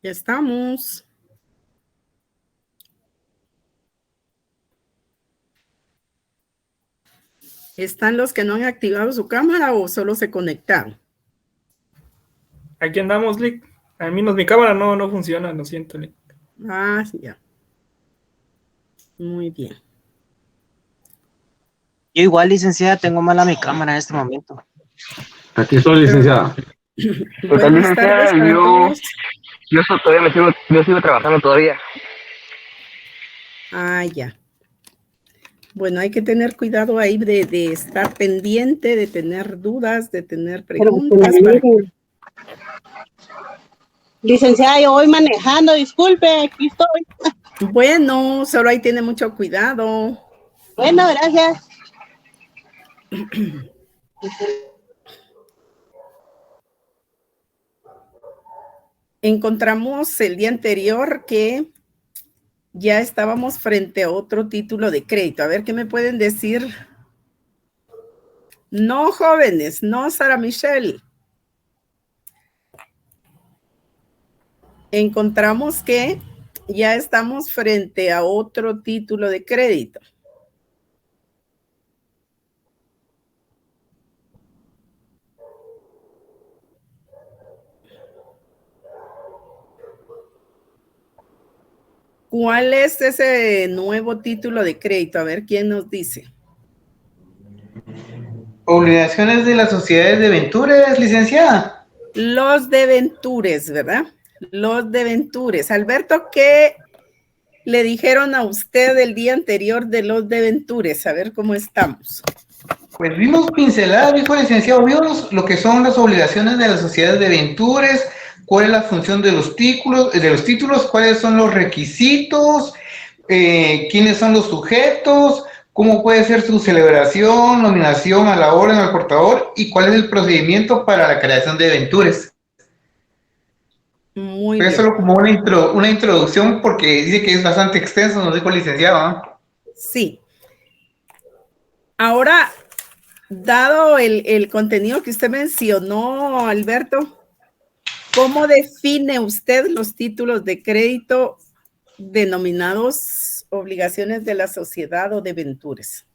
Ya estamos. ¿Están los que no han activado su cámara o solo se conectaron? Aquí andamos, Lick. A mí mi cámara no funciona, lo siento, Lick. Ah, ya. Muy bien. Yo igual, licenciada, tengo mala mi cámara en este momento. Aquí estoy, licenciada. Buenas tardes para todos. Yo sigo trabajando todavía. Ah, ya. Bueno, hay que tener cuidado ahí de estar pendiente, de tener dudas, de tener preguntas. Licenciada, yo voy manejando, disculpe, aquí estoy. Bueno, solo ahí tiene mucho cuidado. Bueno, gracias. Encontramos el día anterior que ya estábamos frente a otro título de crédito. A ver qué me pueden decir. No, jóvenes, no, Sara Michelle. Encontramos que ya estamos frente a otro título de crédito. ¿Cuál es ese nuevo título de crédito? A ver, ¿quién nos dice? Obligaciones de las sociedades de Ventures, licenciada. Los debentures, ¿verdad? Los debentures. Alberto, ¿qué le dijeron a usted el día anterior de los debentures? A ver cómo estamos. Pues vimos pinceladas, dijo el licenciado, vimos lo que son las obligaciones de las sociedades de Ventures, cuál es la función de los títulos, cuáles son los requisitos, quiénes son los sujetos, cómo puede ser su celebración, nominación a la orden al portador y cuál es el procedimiento para la creación de Ventures. Muy Fue bien. solo como una introducción porque dice que es bastante extenso, nos dijo el licenciado, ¿no? Sí. Ahora, dado el contenido que usted mencionó, Alberto, ¿cómo define usted los títulos de crédito denominados obligaciones de la sociedad o debentures?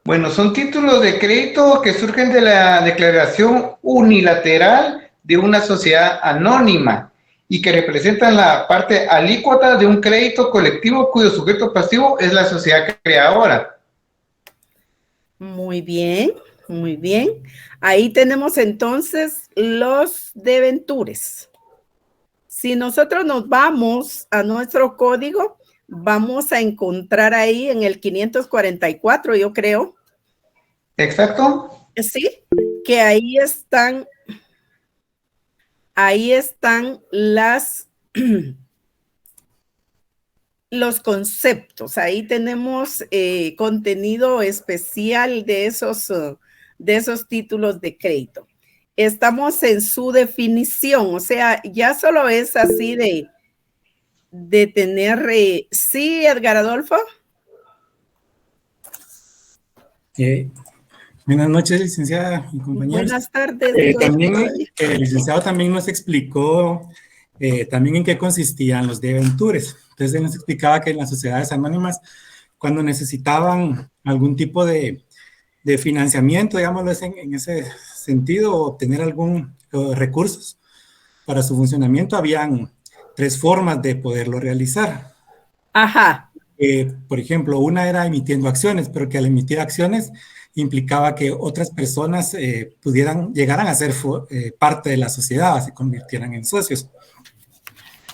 Bueno, son títulos de crédito que surgen de la declaración unilateral de una sociedad anónima y que representan la parte alícuota de un crédito colectivo cuyo sujeto pasivo es la sociedad creadora. Muy bien, muy bien. Ahí tenemos entonces los debentures. Si nosotros nos vamos a nuestro código, vamos a encontrar ahí en el 544, yo creo. ¿Exacto? Sí, que ahí están los conceptos. Ahí tenemos contenido especial de esos títulos de crédito. Estamos en su definición, o sea, ya solo es así de tener... sí, Edgar Adolfo. Buenas noches, licenciada y compañeros. Buenas tardes. También el licenciado también nos explicó también en qué consistían los debentures. Entonces, él nos explicaba que en las sociedades anónimas, cuando necesitaban algún tipo de financiamiento, digámoslo en ese sentido, o obtener algún recursos para su funcionamiento, habían 3 formas de poderlo realizar. Ajá. Por ejemplo, una era emitiendo acciones, pero que al emitir acciones implicaba que otras personas llegaran a ser parte de la sociedad, se convirtieran en socios.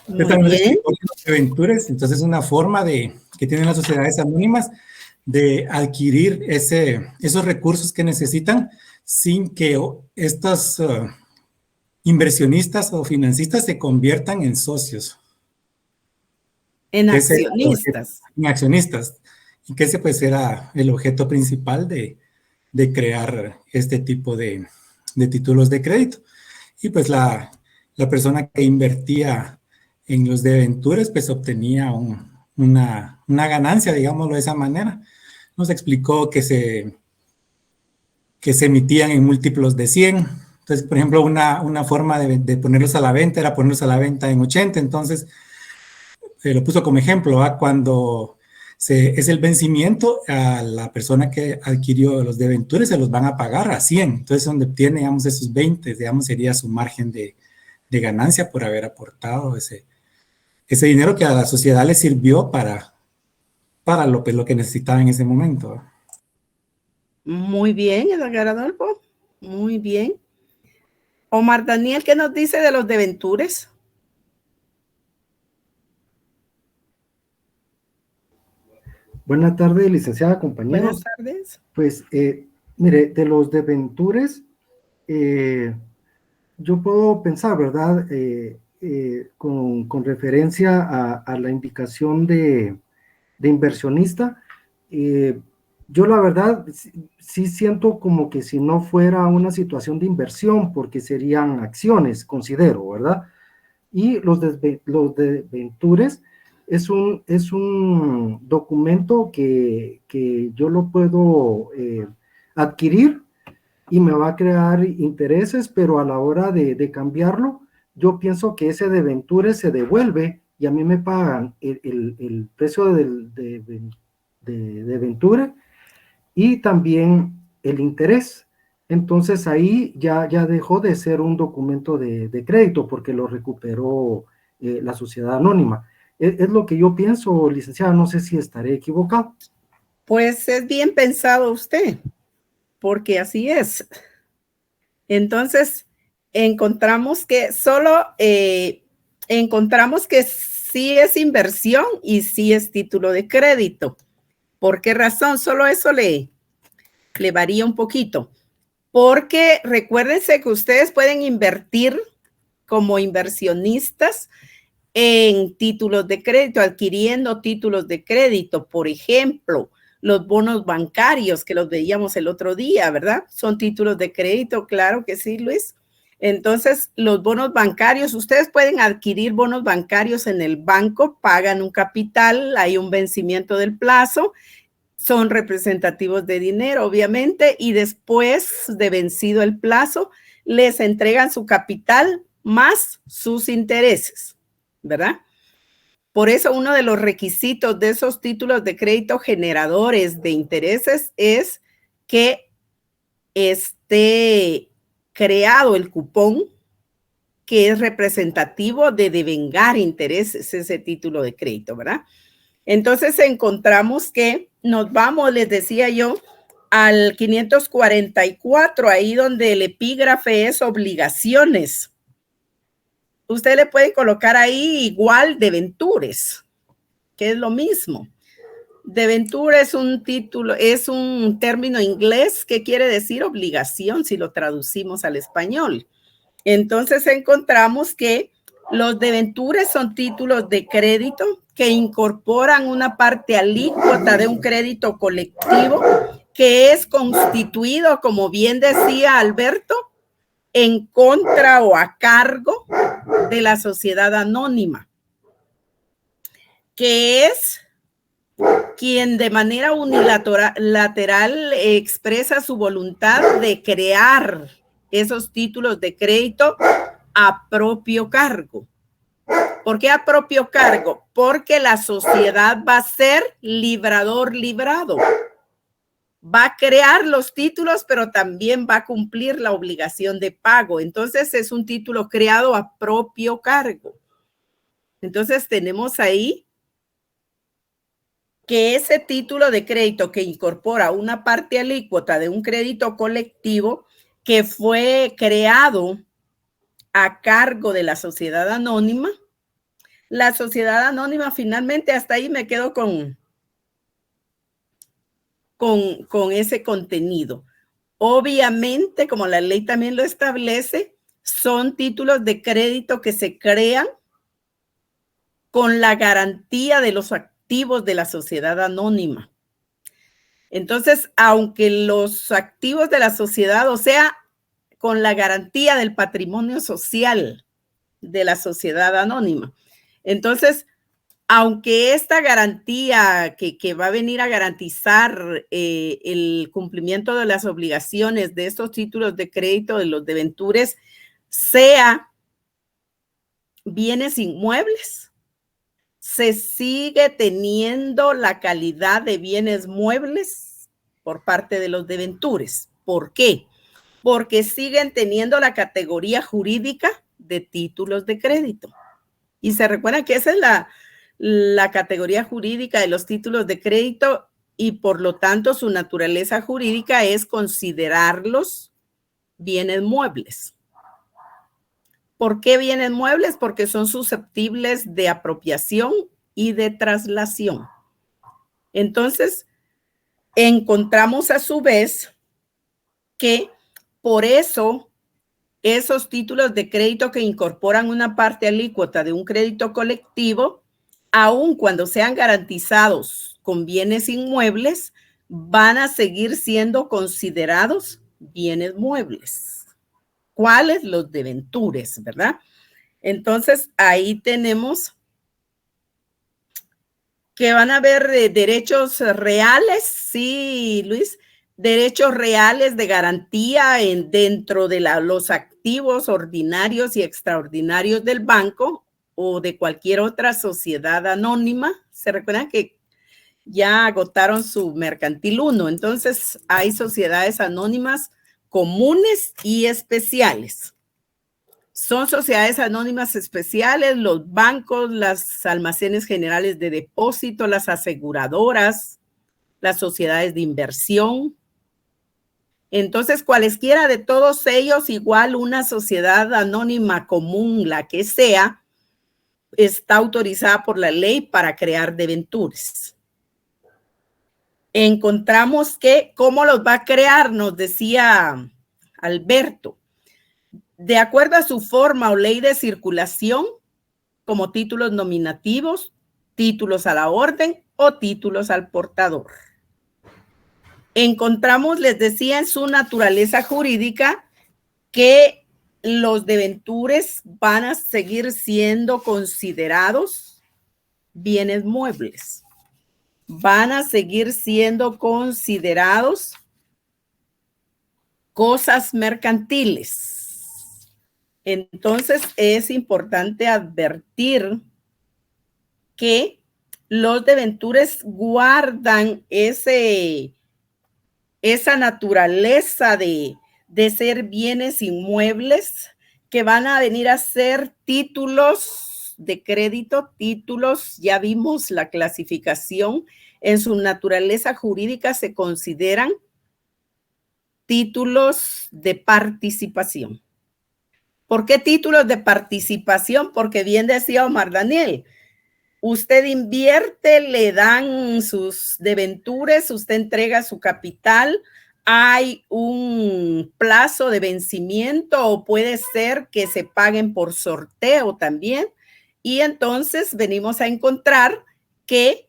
Muy bien. Ventures, entonces es una forma que tienen las sociedades anónimas de adquirir esos recursos que necesitan sin que estos inversionistas o financistas se conviertan en socios. En accionistas. En accionistas. Y que ese pues era el objeto principal de crear este tipo de de títulos de crédito. Y pues la persona que invertía en los debentures, pues obtenía una ganancia, digámoslo de esa manera. Nos explicó que se emitían en múltiplos de 100. Entonces, por ejemplo, una forma de ponerlos a la venta era ponerlos a la venta en 80. Entonces, lo puso como ejemplo, ¿va? Cuando es el vencimiento, a la persona que adquirió los debentures se los van a pagar a 100. Entonces, donde obtiene, digamos, esos 20, digamos, sería su margen de ganancia por haber aportado ese dinero que a la sociedad le sirvió para lo que necesitaba en ese momento. Muy bien, Edgar Adolfo. Muy bien. Omar Daniel, ¿qué nos dice de los debentures? Buenas tardes, licenciada, compañeros. Buenas tardes. Pues, mire, de los debentures, yo puedo pensar, ¿verdad? Con referencia a la indicación de inversionista, yo la verdad sí siento como que si no fuera una situación de inversión, porque serían acciones, considero, ¿verdad? Y los debentures es un documento que yo lo puedo adquirir y me va a crear intereses, pero a la hora de cambiarlo, yo pienso que ese debenture se devuelve y a mí me pagan el precio de debenture y también el interés. Entonces ahí ya dejó de ser un documento de crédito porque lo recuperó la sociedad anónima. Es lo que yo pienso, licenciada, no sé si estaré equivocado. Pues es bien pensado usted, porque así es. Entonces, encontramos que sí es inversión y sí es título de crédito. ¿Por qué razón? Solo eso le varía un poquito. Porque recuérdense que ustedes pueden invertir como inversionistas en títulos de crédito, adquiriendo títulos de crédito. Por ejemplo, los bonos bancarios que los veíamos el otro día, ¿verdad? Son títulos de crédito, claro que sí, Luis. Entonces, los bonos bancarios, ustedes pueden adquirir bonos bancarios en el banco, pagan un capital, hay un vencimiento del plazo, son representativos de dinero, obviamente, y después de vencido el plazo, les entregan su capital más sus intereses, ¿verdad? Por eso uno de los requisitos de esos títulos de crédito generadores de intereses es que esté creado el cupón que es representativo de devengar intereses, ese título de crédito, ¿verdad? Entonces encontramos que nos vamos, les decía yo, al 544, ahí donde el epígrafe es obligaciones. Usted le puede colocar ahí igual debentures, que es lo mismo. Debenture es un título, es un término inglés que quiere decir obligación si lo traducimos al español. Entonces encontramos que los debentures son títulos de crédito que incorporan una parte alícuota de un crédito colectivo que es constituido, como bien decía Alberto, en contra o a cargo de la sociedad anónima, que es quien de manera unilateral expresa su voluntad de crear esos títulos de crédito a propio cargo. ¿Por qué a propio cargo? Porque la sociedad va a ser librador-librado. Va a crear los títulos, pero también va a cumplir la obligación de pago. Entonces, es un título creado a propio cargo. Entonces, tenemos ahí que ese título de crédito que incorpora una parte alícuota de un crédito colectivo que fue creado a cargo de la sociedad anónima, la sociedad anónima finalmente, hasta ahí me quedo con ese contenido. Obviamente, como la ley también lo establece, son títulos de crédito que se crean con la garantía de los activos de la sociedad anónima. Entonces, aunque los activos de la sociedad, o sea, con la garantía del patrimonio social de la sociedad anónima. Entonces, aunque esta garantía que va a venir a garantizar el cumplimiento de las obligaciones de estos títulos de crédito, de los debentures, sea bienes inmuebles, se sigue teniendo la calidad de bienes muebles por parte de los debentures. ¿Por qué? Porque siguen teniendo la categoría jurídica de títulos de crédito. Y se recuerda que esa es la categoría jurídica de los títulos de crédito y por lo tanto su naturaleza jurídica es considerarlos bienes muebles. ¿Por qué bienes muebles? Porque son susceptibles de apropiación y de traslación. Entonces, encontramos a su vez que por eso esos títulos de crédito que incorporan una parte alícuota de un crédito colectivo, aun cuando sean garantizados con bienes inmuebles, van a seguir siendo considerados bienes muebles. ¿Cuáles? Los debentures, ¿verdad? Entonces, ahí tenemos que van a haber derechos reales, sí, Luis, derechos reales de garantía dentro de los activos ordinarios y extraordinarios del banco o de cualquier otra sociedad anónima. Se recuerdan que ya agotaron su mercantil 1, entonces hay sociedades anónimas comunes y especiales. Son sociedades anónimas especiales, los bancos, las almacenes generales de depósito, las aseguradoras, las sociedades de inversión. Entonces, cualesquiera de todos ellos, igual una sociedad anónima común, la que sea, está autorizada por la ley para crear debentures. Encontramos que, ¿cómo los va a crear? Nos decía Alberto. De acuerdo a su forma o ley de circulación, como títulos nominativos, títulos a la orden o títulos al portador. Encontramos, les decía, en su naturaleza jurídica que los debentures van a seguir siendo considerados bienes muebles. Van a seguir siendo considerados cosas mercantiles. Entonces, es importante advertir que los debentures guardan esa naturaleza de ser bienes inmuebles que van a venir a ser títulos de crédito, títulos, ya vimos la clasificación, en su naturaleza jurídica se consideran títulos de participación. ¿Por qué títulos de participación? Porque bien decía Omar Daniel, usted invierte, le dan sus debentures, usted entrega su capital, hay un plazo de vencimiento o puede ser que se paguen por sorteo también. Y entonces venimos a encontrar que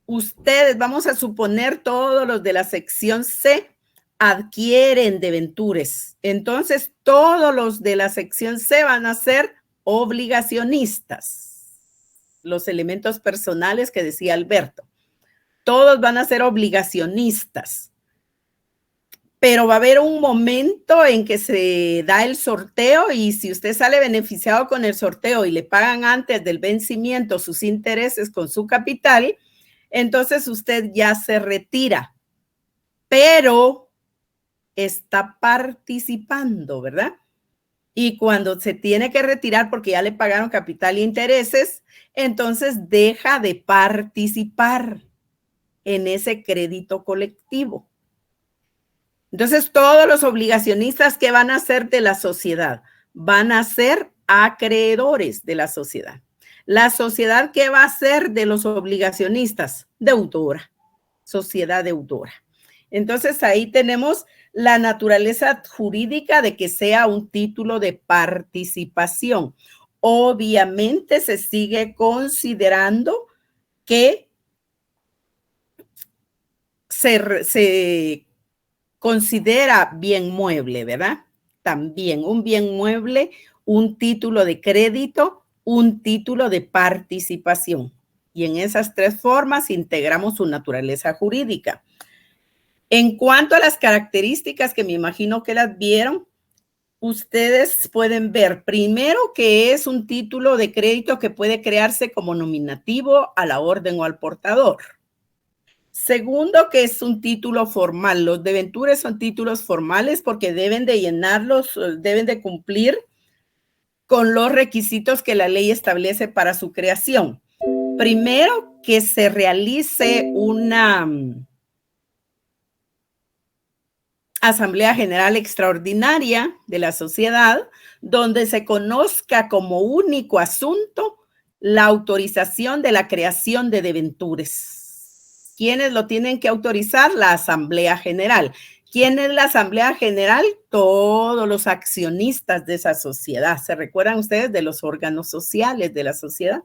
ustedes, vamos a suponer todos los de la sección C, adquieren debentures. Entonces todos los de la sección C van a ser obligacionistas. Los elementos personales que decía Alberto. Todos van a ser obligacionistas. Pero va a haber un momento en que se da el sorteo y si usted sale beneficiado con el sorteo y le pagan antes del vencimiento sus intereses con su capital, entonces usted ya se retira, pero está participando, ¿verdad? Y cuando se tiene que retirar porque ya le pagaron capital e intereses, entonces deja de participar en ese crédito colectivo. Entonces, todos los obligacionistas que van a ser de la sociedad van a ser acreedores de la sociedad. La sociedad, ¿qué va a ser de los obligacionistas? Deudora, sociedad deudora. Entonces, ahí tenemos la naturaleza jurídica de que sea un título de participación. Obviamente, se sigue considerando que se considera bien mueble, ¿verdad? también un bien mueble, un título de crédito, un título de participación. Y en esas tres formas integramos su naturaleza jurídica. En cuanto a las características, que me imagino que las vieron, ustedes pueden ver primero que es un título de crédito que puede crearse como nominativo a la orden o al portador. Segundo, que es un título formal. Los debentures son títulos formales porque deben de llenarlos, deben de cumplir con los requisitos que la ley establece para su creación. Primero, que se realice una Asamblea General Extraordinaria de la sociedad, donde se conozca como único asunto la autorización de la creación de debentures. ¿Quiénes lo tienen que autorizar? La Asamblea General. ¿Quién es la Asamblea General? Todos los accionistas de esa sociedad. ¿Se recuerdan ustedes de los órganos sociales de la sociedad?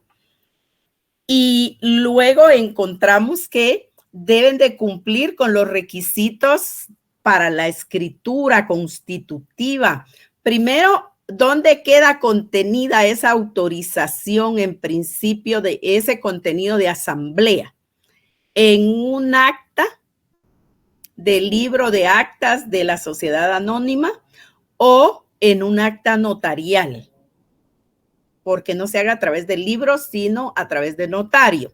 Y luego encontramos que deben de cumplir con los requisitos para la escritura constitutiva. Primero, ¿dónde queda contenida esa autorización en principio de ese contenido de asamblea? En un acta del libro de actas de la sociedad anónima o en un acta notarial, porque no se haga a través del libro, sino a través de notario.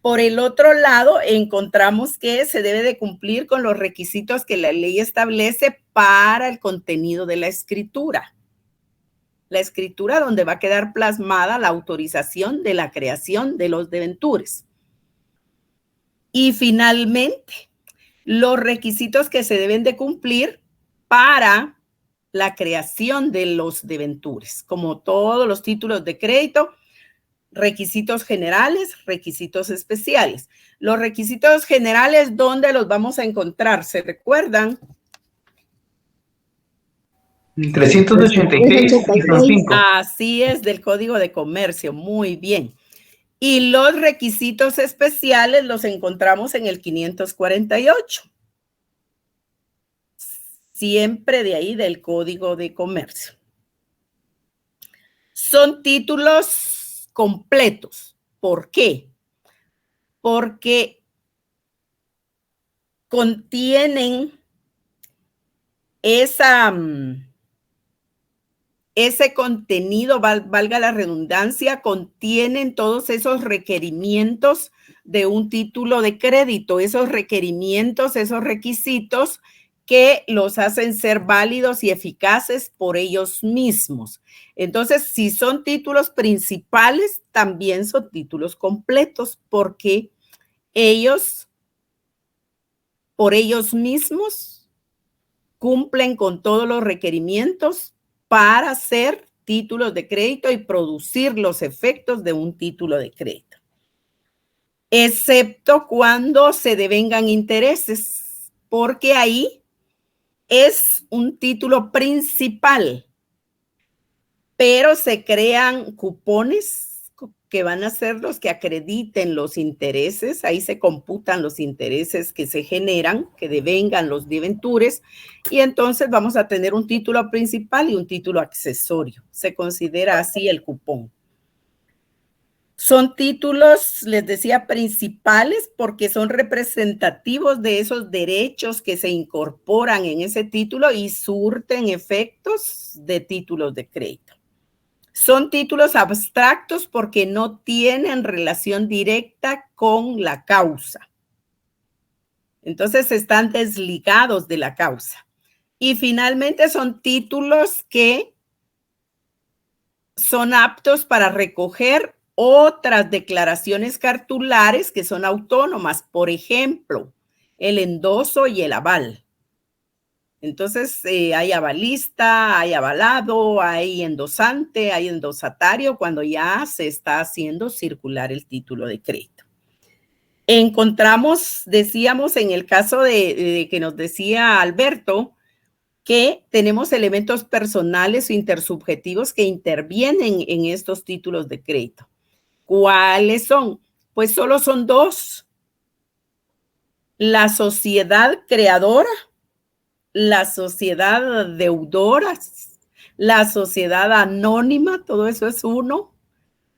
Por el otro lado, encontramos que se debe de cumplir con los requisitos que la ley establece para el contenido de la escritura. La escritura donde va a quedar plasmada la autorización de la creación de los debentures. Y finalmente, los requisitos que se deben de cumplir para la creación de los debentures. Como todos los títulos de crédito, requisitos generales, requisitos especiales. Los requisitos generales, ¿dónde los vamos a encontrar? ¿Se recuerdan? 386. Así es, del Código de Comercio. Muy bien. Y los requisitos especiales los encontramos en el 548. Siempre de ahí del Código de Comercio. Son títulos completos. ¿Por qué? Porque contienen ese contenido, valga la redundancia, contienen todos esos requerimientos de un título de crédito, esos requerimientos, esos requisitos que los hacen ser válidos y eficaces por ellos mismos. Entonces, si son títulos principales, también son títulos completos, porque ellos, por ellos mismos, cumplen con todos los requerimientos para ser títulos de crédito y producir los efectos de un título de crédito. Excepto cuando se devengan intereses, porque ahí es un título principal, pero se crean cupones que van a ser los que acrediten los intereses. Ahí se computan los intereses que se generan, que devengan los debentures, y entonces vamos a tener un título principal y un título accesorio. Se considera así el cupón. Son títulos, les decía, principales porque son representativos de esos derechos que se incorporan en ese título y surten efectos de títulos de crédito. Son títulos abstractos porque no tienen relación directa con la causa. Entonces están desligados de la causa. Y finalmente son títulos que son aptos para recoger otras declaraciones cartulares que son autónomas, por ejemplo, el endoso y el aval. Entonces, hay avalista, hay avalado, hay endosante, hay endosatario cuando ya se está haciendo circular el título de crédito. Encontramos, decíamos en el caso de que nos decía Alberto, que tenemos elementos personales o intersubjetivos que intervienen en estos títulos de crédito. ¿Cuáles son? Pues solo son dos. La sociedad creadora la sociedad deudora, la sociedad anónima, todo eso es uno,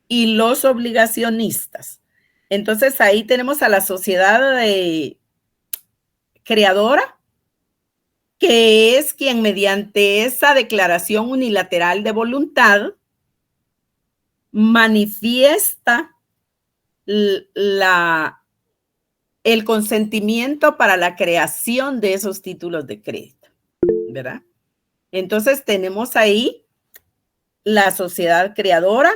y los obligacionistas. Entonces ahí tenemos a la sociedad creadora, que es quien mediante esa declaración unilateral de voluntad manifiesta el consentimiento para la creación de esos títulos de crédito, ¿verdad? Entonces tenemos ahí la sociedad creadora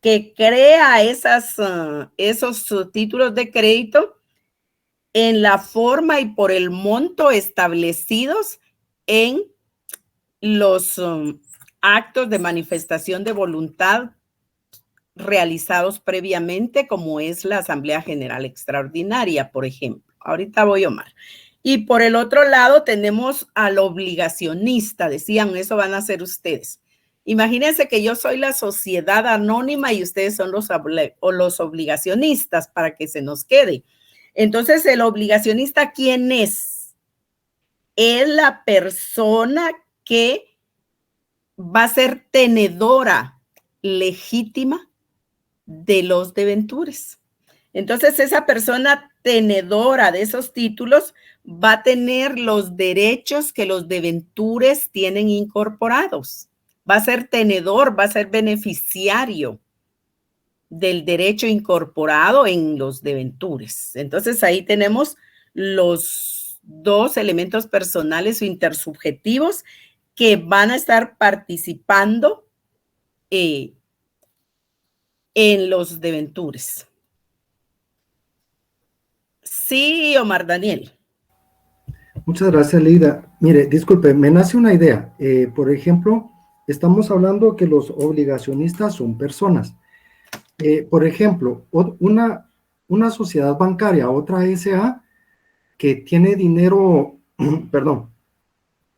que crea esos títulos de crédito en la forma y por el monto establecidos en los actos de manifestación de voluntad realizados previamente, como es la Asamblea General Extraordinaria, por ejemplo. Ahorita voy, Omar. Y por el otro lado tenemos al obligacionista. Decían, eso van a ser ustedes. Imagínense que yo soy la sociedad anónima y ustedes son los obligacionistas, para que se nos quede. Entonces, el obligacionista, ¿quién es? Es la persona que va a ser tenedora legítima de los debentures. Entonces, esa persona tenedora de esos títulos va a tener los derechos que los debentures tienen incorporados. Va a ser tenedor, va a ser beneficiario del derecho incorporado en los debentures. Entonces, ahí tenemos los dos elementos personales o intersubjetivos que van a estar participando en los debentures. Sí, Omar Daniel. Muchas gracias, Lida. Mire, disculpe, me nace una idea. Por ejemplo, estamos hablando que los obligacionistas son personas. Por ejemplo, una sociedad bancaria, otra SA, que tiene dinero, perdón,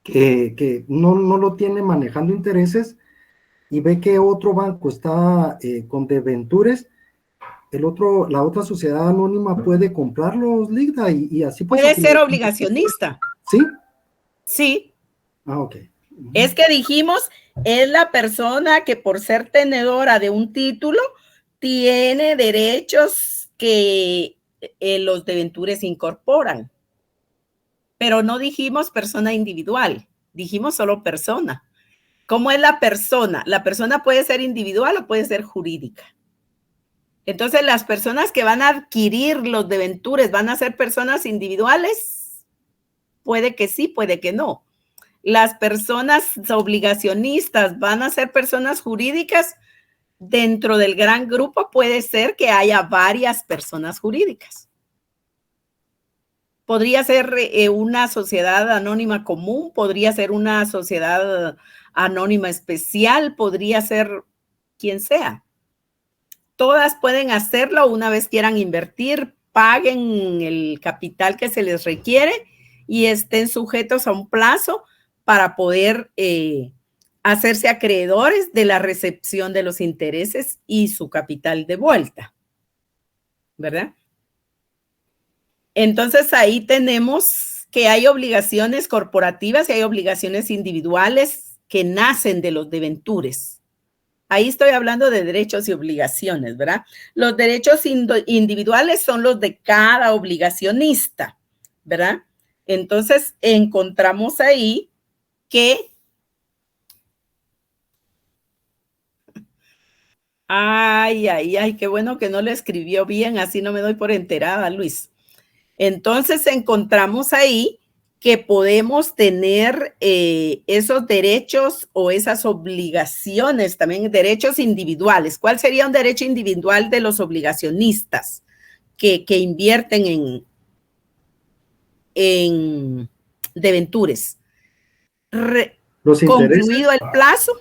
que no lo tiene manejando intereses y ve que otro banco está con debentures, la otra sociedad anónima puede comprarlos, Lida, y así puede ser obligacionista. ¿Sí? Sí. Ah, ok. Es que dijimos, es la persona que por ser tenedora de un título tiene derechos que los debentures incorporan. Pero no dijimos persona individual, dijimos solo persona. ¿Cómo es la persona? La persona puede ser individual o puede ser jurídica. Entonces, las personas que van a adquirir los debentures van a ser personas individuales. Puede que sí, puede que no. Las personas obligacionistas van a ser personas jurídicas. Dentro del gran grupo puede ser que haya varias personas jurídicas. Podría ser una sociedad anónima común, podría ser una sociedad anónima especial, podría ser quien sea. Todas pueden hacerlo una vez quieran invertir, paguen el capital que se les requiere y estén sujetos a un plazo para poder hacerse acreedores de la recepción de los intereses y su capital de vuelta, ¿verdad? Entonces ahí tenemos que hay obligaciones corporativas y hay obligaciones individuales que nacen de los debentures. Ahí estoy hablando de derechos y obligaciones, ¿verdad? Los derechos individuales son los de cada obligacionista, ¿verdad? Entonces encontramos ahí que ay, qué bueno que no lo escribió bien, así no me doy por enterada, Luis. Entonces encontramos ahí que podemos tener esos derechos o esas obligaciones, también derechos individuales. ¿Cuál sería un derecho individual de los obligacionistas que invierten en debentures? Concluido el plazo,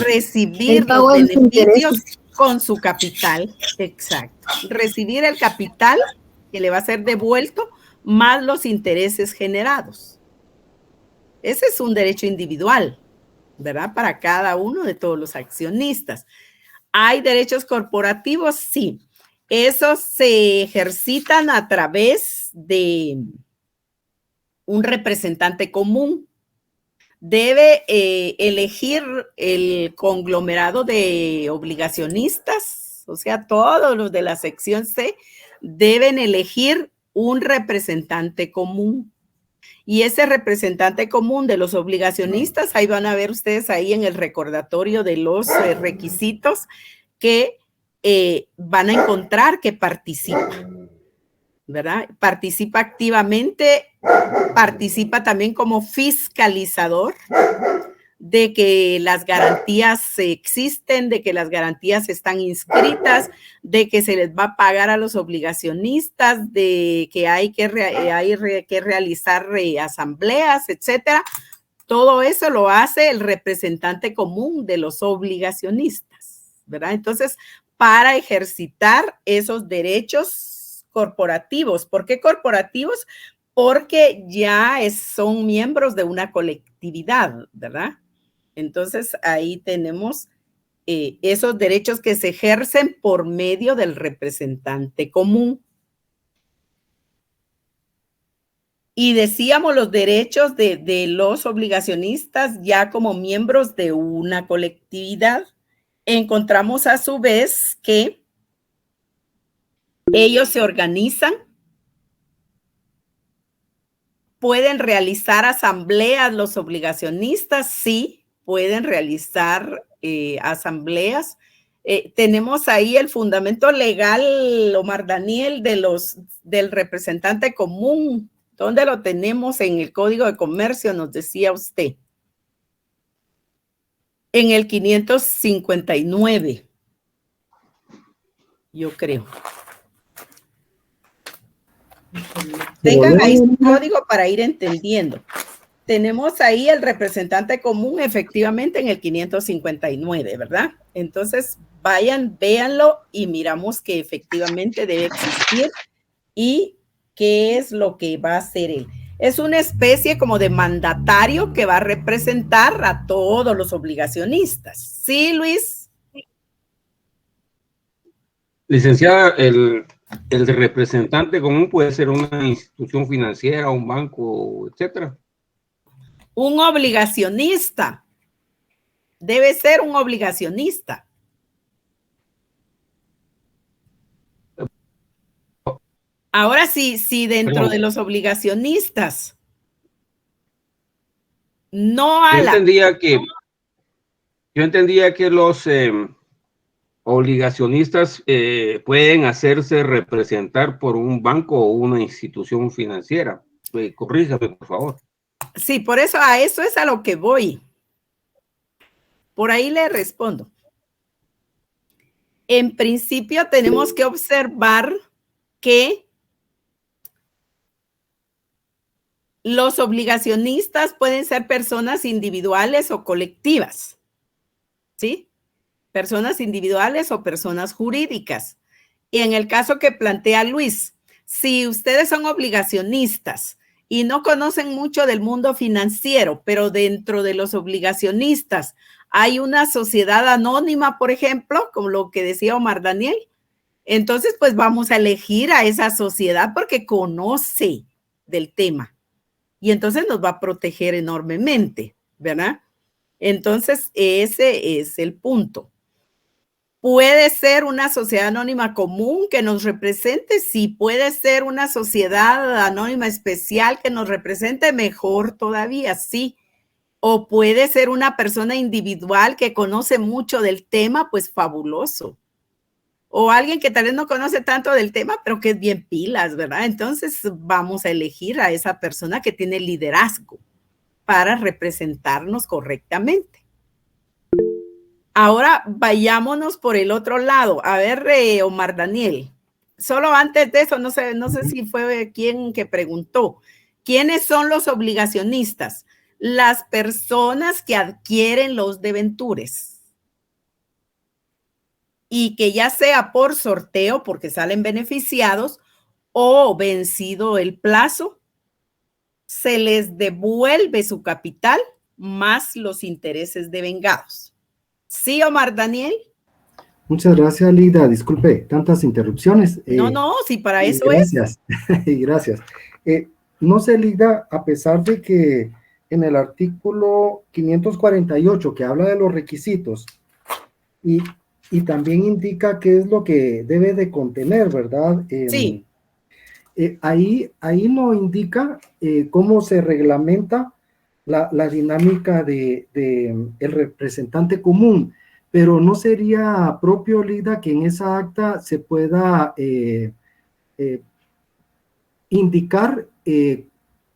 recibir los beneficios con su capital. Exacto. Recibir el capital que le va a ser devuelto más los intereses generados. Ese es un derecho individual, ¿verdad? Para cada uno de todos los accionistas. ¿Hay derechos corporativos? Sí. Esos se ejercitan a través de un representante común. Debe elegir el conglomerado de obligacionistas, o sea, todos los de la sección C deben elegir un representante común. Y ese representante común de los obligacionistas, ahí van a ver ustedes ahí en el recordatorio de los requisitos que van a encontrar que participa, ¿verdad? Participa activamente, participa también como fiscalizador de que las garantías existen, de que las garantías están inscritas, de que se les va a pagar a los obligacionistas, de que hay que realizar asambleas, etcétera. Todo eso lo hace el representante común de los obligacionistas, ¿verdad? Entonces, para ejercitar esos derechos corporativos. ¿Por qué corporativos? Porque ya son miembros de una colectividad, ¿verdad? Entonces, ahí tenemos esos derechos que se ejercen por medio del representante común. Y decíamos los derechos de los obligacionistas ya como miembros de una colectividad. Encontramos a su vez que ellos se organizan, pueden realizar asambleas los obligacionistas, sí, pueden realizar asambleas. Tenemos ahí el fundamento legal, Omar Daniel, del representante común. ¿Dónde lo tenemos? En el Código de Comercio, nos decía usted. En el 559, yo creo. Tengan ahí su código para ir entendiendo. Tenemos ahí el representante común efectivamente en el 559, ¿verdad? Entonces, vayan, véanlo y miramos que efectivamente debe existir y qué es lo que va a hacer él. Es una especie como de mandatario que va a representar a todos los obligacionistas. ¿Sí, Luis? Licenciada, el representante común puede ser una institución financiera, un banco, etcétera. Un obligacionista. Debe ser un obligacionista. Ahora sí, si dentro de los obligacionistas no a la... Yo entendía que los obligacionistas pueden hacerse representar por un banco o una institución financiera. Corríjame, por favor. Sí, por eso a eso es a lo que voy. Por ahí le respondo. En principio tenemos que observar que los obligacionistas pueden ser personas individuales o colectivas, ¿sí? Personas individuales o personas jurídicas. Y en el caso que plantea Luis, si ustedes son obligacionistas y no conocen mucho del mundo financiero, pero dentro de los obligacionistas hay una sociedad anónima, por ejemplo, como lo que decía Omar Daniel, entonces pues vamos a elegir a esa sociedad porque conoce del tema. Y entonces nos va a proteger enormemente, ¿verdad? Entonces, ese es el punto. ¿Puede ser una sociedad anónima común que nos represente? Sí, puede ser una sociedad anónima especial que nos represente, mejor todavía, sí. O puede ser una persona individual que conoce mucho del tema, pues fabuloso. O alguien que tal vez no conoce tanto del tema, pero que es bien pilas, ¿verdad? Entonces vamos a elegir a esa persona que tiene liderazgo para representarnos correctamente. Ahora vayámonos por el otro lado. A ver, Omar Daniel, solo antes de eso, no sé si fue quien que preguntó, ¿quiénes son los obligacionistas? Las personas que adquieren los debentures. Y que ya sea por sorteo, porque salen beneficiados, o vencido el plazo, se les devuelve su capital más los intereses devengados. ¿Sí, Omar Daniel? Muchas gracias, Lida. Disculpe tantas interrupciones. No, sí, para eso gracias. Gracias. no se liga, a pesar de que en el artículo 548, que habla de los requisitos, y también indica qué es lo que debe de contener, ¿verdad? Sí. Ahí no indica cómo se reglamenta la dinámica de el representante común, pero no sería propio, Lida, que en esa acta se pueda indicar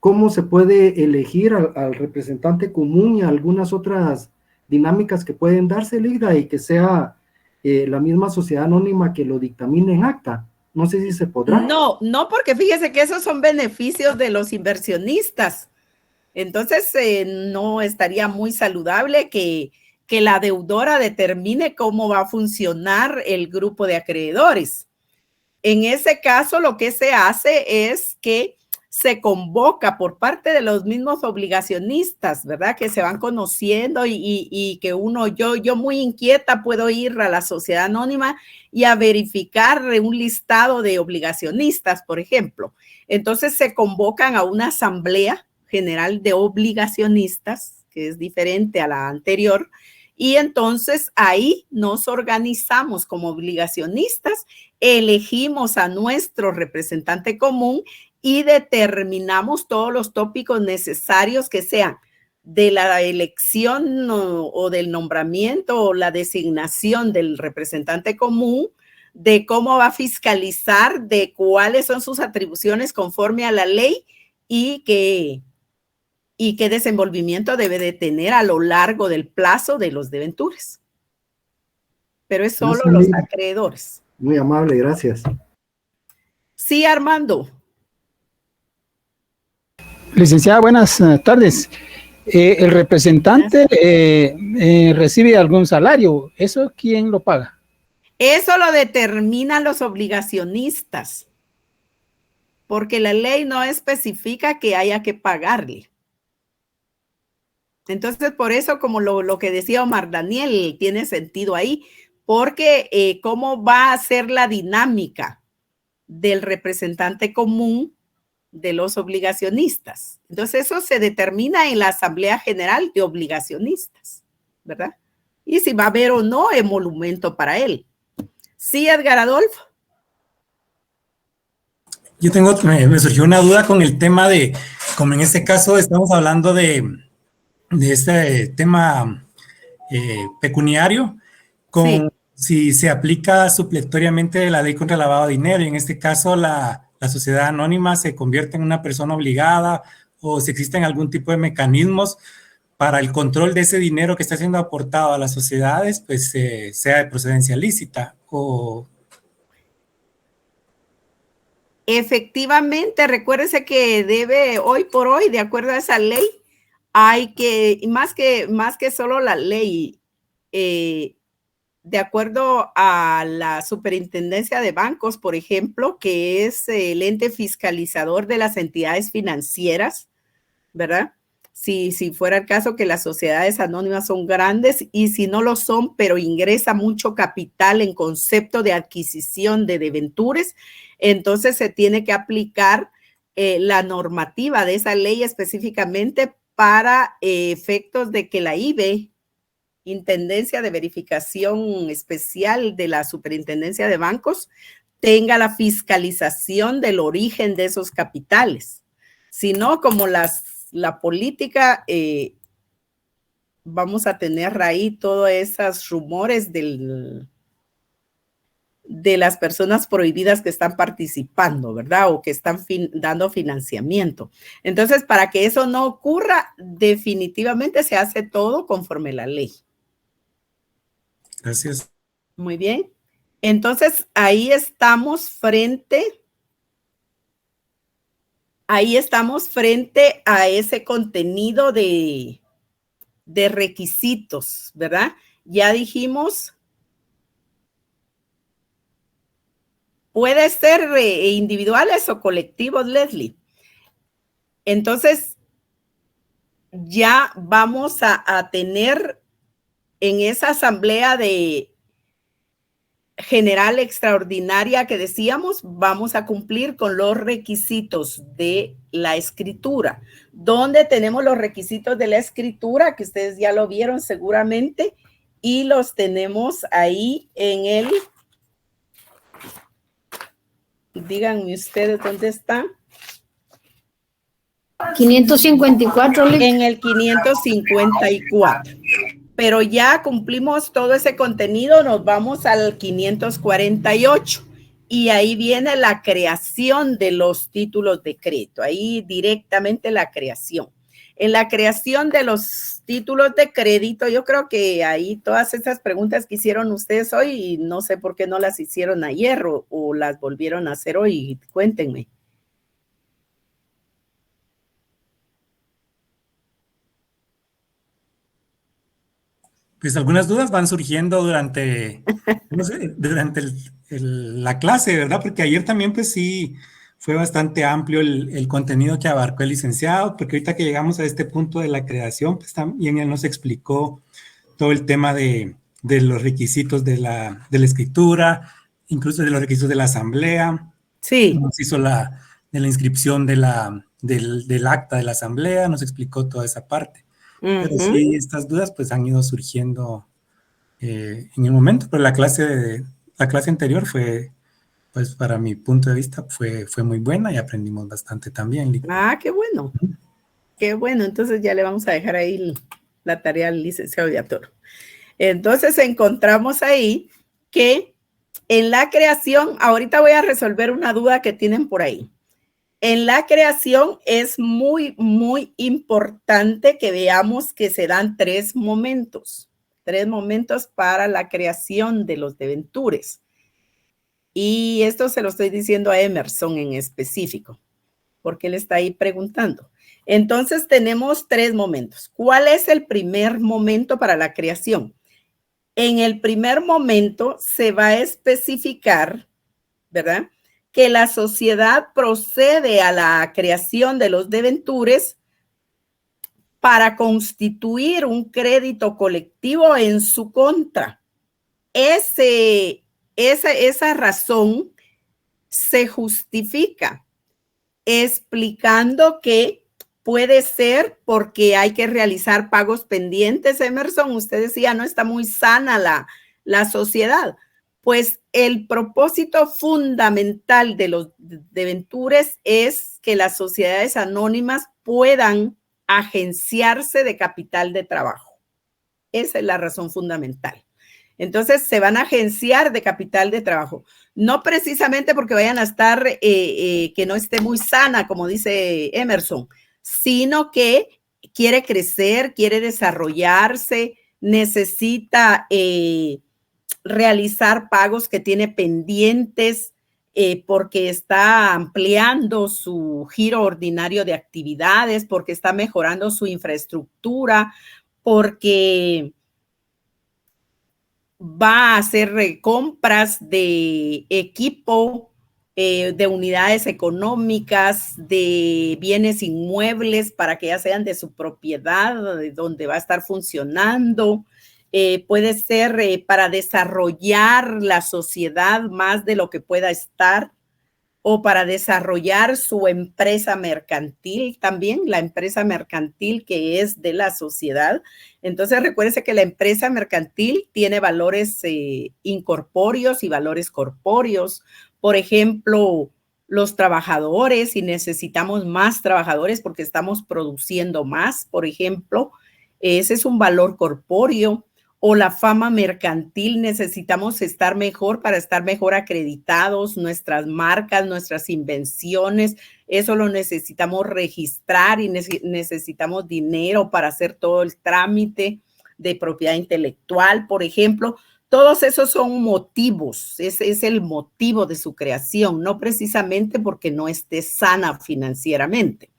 cómo se puede elegir al representante común y algunas otras dinámicas que pueden darse, Lida, y que sea la misma sociedad anónima que lo dictamine en acta. No sé si se podrá. No, porque fíjese que esos son beneficios de los inversionistas. Entonces, no estaría muy saludable que la deudora determine cómo va a funcionar el grupo de acreedores. En ese caso, lo que se hace es que se convoca por parte de los mismos obligacionistas, ¿verdad? Que se van conociendo y que yo muy inquieta puedo ir a la sociedad anónima y a verificar un listado de obligacionistas, por ejemplo. Entonces se convocan a una asamblea general de obligacionistas, que es diferente a la anterior, y entonces ahí nos organizamos como obligacionistas, elegimos a nuestro representante común y determinamos todos los tópicos necesarios que sean de la elección o del nombramiento o la designación del representante común, de cómo va a fiscalizar, de cuáles son sus atribuciones conforme a la ley y qué desenvolvimiento debe de tener a lo largo del plazo de los deventures. Pero es solo los acreedores. Muy amable, gracias. Sí, Armando. Licenciada, buenas tardes. ¿El representante recibe algún salario? ¿Eso quién lo paga? Eso lo determinan los obligacionistas, porque la ley no especifica que haya que pagarle. Entonces, por eso, como lo que decía Omar Daniel, tiene sentido ahí, porque cómo va a ser la dinámica del representante común de los obligacionistas. Entonces, eso se determina en la Asamblea General de Obligacionistas, ¿verdad? Y si va a haber o no emolumento para él. Sí, Edgar Adolfo. Yo me surgió una duda con el tema de, como en este caso estamos hablando de este tema pecuniario, si se aplica supletoriamente la ley contra el lavado de dinero, y en este caso la sociedad anónima se convierte en una persona obligada, o si existen algún tipo de mecanismos para el control de ese dinero que está siendo aportado a las sociedades, pues sea de procedencia lícita o... Efectivamente, recuérdese que debe hoy por hoy, de acuerdo a esa ley, hay que, más que solo la ley, de acuerdo a la Superintendencia de Bancos, por ejemplo, que es el ente fiscalizador de las entidades financieras, ¿verdad? Si fuera el caso que las sociedades anónimas son grandes, y si no lo son, pero ingresa mucho capital en concepto de adquisición de debentures, entonces se tiene que aplicar la normativa de esa ley específicamente para efectos de que la IVE, Intendencia de Verificación Especial de la Superintendencia de Bancos, tenga la fiscalización del origen de esos capitales. Si no, como la política, vamos a tener ahí todos esos rumores de las personas prohibidas que están participando, ¿verdad? O que están dando financiamiento. Entonces, para que eso no ocurra, definitivamente se hace todo conforme a la ley. Gracias. Muy bien. Entonces, ahí estamos frente a ese contenido de requisitos, ¿verdad? Ya dijimos, puede ser individuales o colectivos, Leslie. Entonces, ya vamos a tener en esa asamblea de general extraordinaria que decíamos, vamos a cumplir con los requisitos de la escritura. ¿Dónde tenemos los requisitos de la escritura? Que ustedes ya lo vieron seguramente y los tenemos ahí en el, díganme ustedes dónde están. 554. En el 554. Pero ya cumplimos todo ese contenido, nos vamos al 548 y ahí viene la creación de los títulos de crédito, ahí directamente la creación. En la creación de los títulos de crédito, yo creo que ahí todas esas preguntas que hicieron ustedes hoy, y no sé por qué no las hicieron ayer o las volvieron a hacer hoy, cuéntenme. Pues algunas dudas van surgiendo durante, no sé, durante la clase, ¿verdad? Porque ayer también, pues sí, fue bastante amplio el contenido que abarcó el licenciado, porque ahorita que llegamos a este punto de la creación, pues también él nos explicó todo el tema de los requisitos de la escritura, incluso de los requisitos de la asamblea. Sí. Nos hizo de la inscripción del acta de la asamblea, nos explicó toda esa parte. Pero sí, estas dudas pues han ido surgiendo en el momento, pero la clase anterior fue, pues para mi punto de vista, fue muy buena y aprendimos bastante también. Ah, qué bueno. Qué bueno, entonces ya le vamos a dejar ahí la tarea al licenciado Villatoro. Entonces encontramos ahí que en la creación, ahorita voy a resolver una duda que tienen por ahí. En la creación es muy, muy importante que veamos que se dan tres momentos para la creación de los debentures. Y esto se lo estoy diciendo a Emerson en específico, porque él está ahí preguntando. Entonces tenemos tres momentos. ¿Cuál es el primer momento para la creación? En el primer momento se va a especificar, ¿verdad?, que la sociedad procede a la creación de los debentures para constituir un crédito colectivo en su contra. Esa razón se justifica explicando que puede ser porque hay que realizar pagos pendientes. Emerson, usted decía, no está muy sana la sociedad. Pues el propósito fundamental de los debentures es que las sociedades anónimas puedan agenciarse de capital de trabajo. Esa es la razón fundamental. Entonces, se van a agenciar de capital de trabajo. No precisamente porque vayan a estar, que no esté muy sana, como dice Emerson, sino que quiere crecer, quiere desarrollarse, necesita realizar pagos que tiene pendientes porque está ampliando su giro ordinario de actividades, porque está mejorando su infraestructura, porque va a hacer compras de equipo, de unidades económicas, de bienes inmuebles para que ya sean de su propiedad, de donde va a estar funcionando. Puede ser para desarrollar la sociedad más de lo que pueda estar, o para desarrollar su empresa mercantil también, la empresa mercantil que es de la sociedad. Entonces, recuérdese que la empresa mercantil tiene valores incorpóreos y valores corpóreos. Por ejemplo, los trabajadores, y necesitamos más trabajadores porque estamos produciendo más, por ejemplo, ese es un valor corpóreo. O la fama mercantil, necesitamos estar mejor para estar mejor acreditados, nuestras marcas, nuestras invenciones, eso lo necesitamos registrar y necesitamos dinero para hacer todo el trámite de propiedad intelectual, por ejemplo. Todos esos son motivos, ese es el motivo de su creación, no precisamente porque no esté sana financieramente.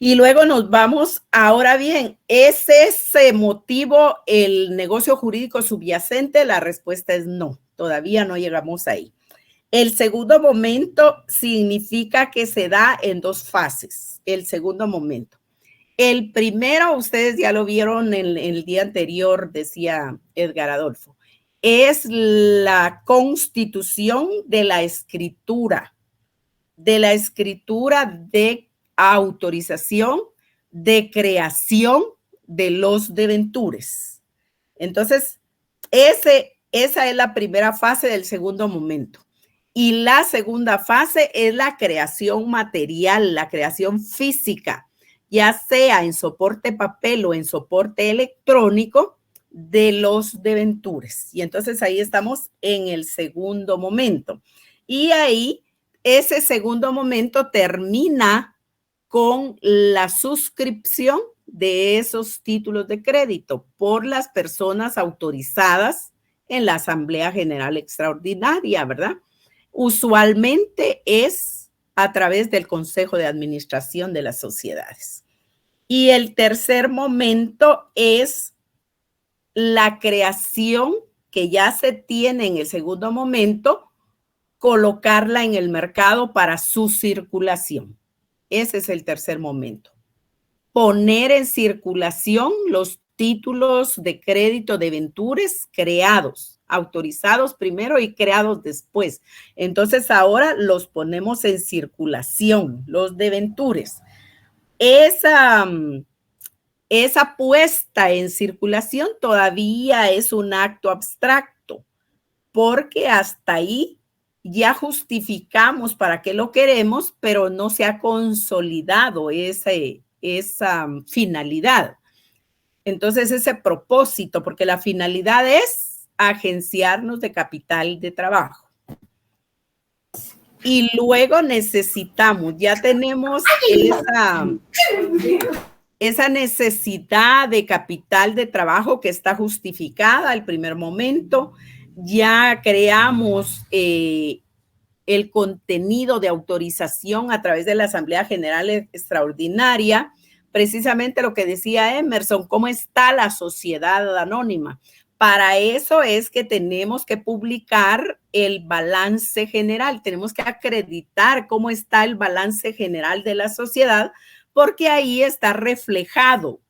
Y luego nos vamos, ahora bien, ¿es ese motivo el negocio jurídico subyacente? La respuesta es no, todavía no llegamos ahí. El segundo momento significa que se da en dos fases, el segundo momento. El primero, ustedes ya lo vieron en el día anterior, decía Edgar Adolfo. es la constitución de la escritura de autorización de creación de los deventures. Entonces, esa es la primera fase del segundo momento. Y la segunda fase es la creación material, la creación física, ya sea en soporte papel o en soporte electrónico de los deventures. Y entonces ahí estamos en el segundo momento. Y ahí ese segundo momento termina con la suscripción de esos títulos de crédito por las personas autorizadas en la Asamblea General Extraordinaria, ¿verdad? Usualmente es a través del Consejo de Administración de las Sociedades. Y el tercer momento es la creación que ya se tiene en el segundo momento, colocarla en el mercado para su circulación. Ese es el tercer momento. Poner en circulación los títulos de crédito de deventures creados, autorizados primero y creados después. Entonces ahora los ponemos en circulación, los deventures. Esa puesta en circulación todavía es un acto abstracto, porque hasta ahí ya justificamos para qué lo queremos, pero no se ha consolidado esa finalidad. Entonces, ese propósito, porque la finalidad es agenciarnos de capital de trabajo. Y luego necesitamos, ya tenemos esa necesidad de capital de trabajo que está justificada al primer momento. Ya creamos el contenido de autorización a través de la Asamblea General Extraordinaria, precisamente lo que decía Emerson, cómo está la sociedad anónima. Para eso es que tenemos que publicar el balance general, tenemos que acreditar cómo está el balance general de la sociedad, porque ahí está reflejado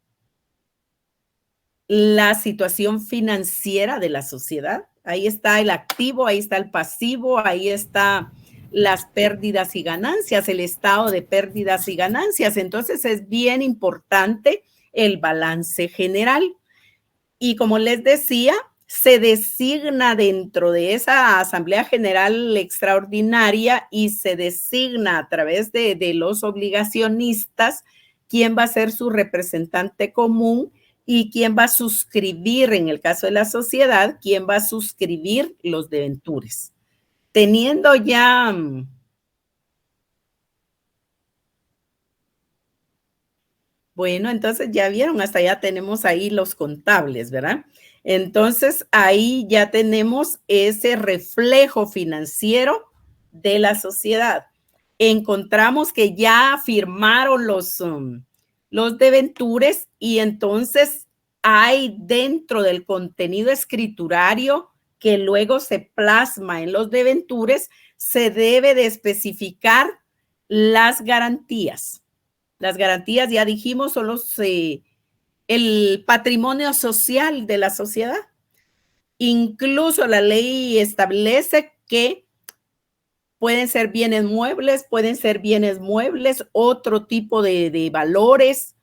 la situación financiera de la sociedad. Ahí está el activo, ahí está el pasivo, ahí está las pérdidas y ganancias, el estado de pérdidas y ganancias. Entonces es bien importante el balance general. Y como les decía, se designa dentro de esa Asamblea General Extraordinaria y se designa a través de los obligacionistas quién va a ser su representante común y quién va a suscribir, en el caso de la sociedad, quién va a suscribir los deventures. Teniendo ya bueno, entonces ya vieron, hasta ya tenemos ahí los contables, ¿verdad? Entonces ahí ya tenemos ese reflejo financiero de la sociedad. Encontramos que ya firmaron los deventures y entonces hay dentro del contenido escriturario que luego se plasma en los deventures, se debe de especificar las garantías. Las garantías, ya dijimos, son el patrimonio social de la sociedad. Incluso la ley establece que pueden ser bienes muebles, otro tipo de valores,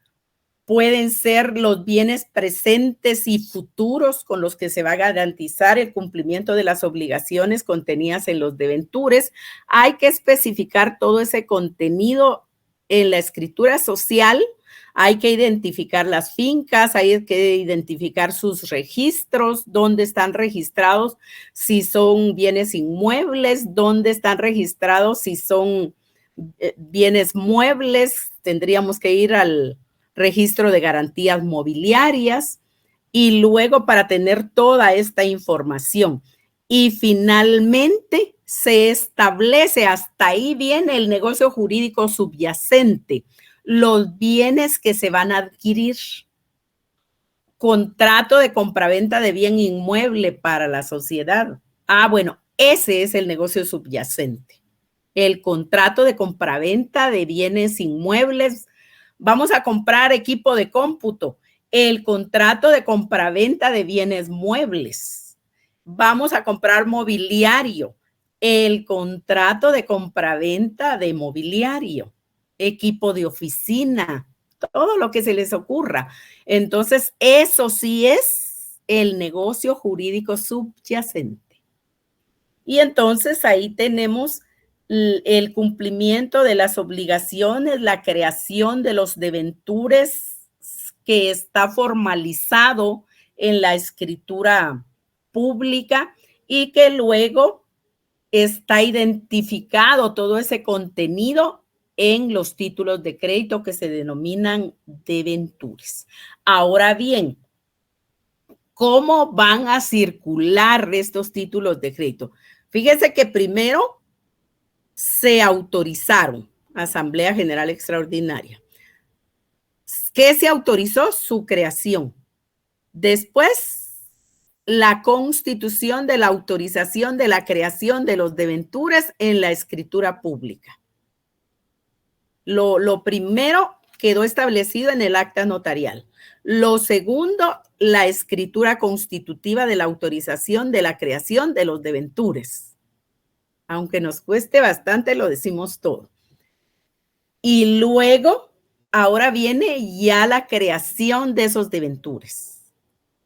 pueden ser los bienes presentes y futuros con los que se va a garantizar el cumplimiento de las obligaciones contenidas en los deventures. Hay que especificar todo ese contenido en la escritura social. Hay que identificar las fincas, hay que identificar sus registros, dónde están registrados, si son bienes inmuebles, dónde están registrados, si son bienes muebles. Tendríamos que ir al registro de garantías mobiliarias y luego para tener toda esta información. Y finalmente se establece, hasta ahí viene el negocio jurídico subyacente, los bienes que se van a adquirir. Contrato de compraventa de bien inmueble para la sociedad. Bueno, ese es el negocio subyacente. El contrato de compraventa de bienes inmuebles. Vamos a comprar equipo de cómputo. El contrato de compraventa de bienes muebles. vamos a comprar mobiliario, el contrato de compraventa de mobiliario, equipo de oficina, todo lo que se les ocurra. Entonces, eso sí es el negocio jurídico subyacente. Y entonces ahí tenemos el cumplimiento de las obligaciones, la creación de los deventures que está formalizado en la escritura pública y que luego está identificado todo ese contenido en los títulos de crédito que se denominan deventures. Ahora bien, ¿cómo van a circular estos títulos de crédito? Fíjense que primero se autorizaron, Asamblea General Extraordinaria. ¿Qué se autorizó? Su creación. Después, la constitución de la autorización de la creación de los deventures en la escritura pública. Lo primero quedó establecido en el acta notarial. Lo segundo, la escritura constitutiva de la autorización de la creación de los deventures. Aunque nos cueste bastante, lo decimos todo. Y luego, ahora viene ya la creación de esos deventures.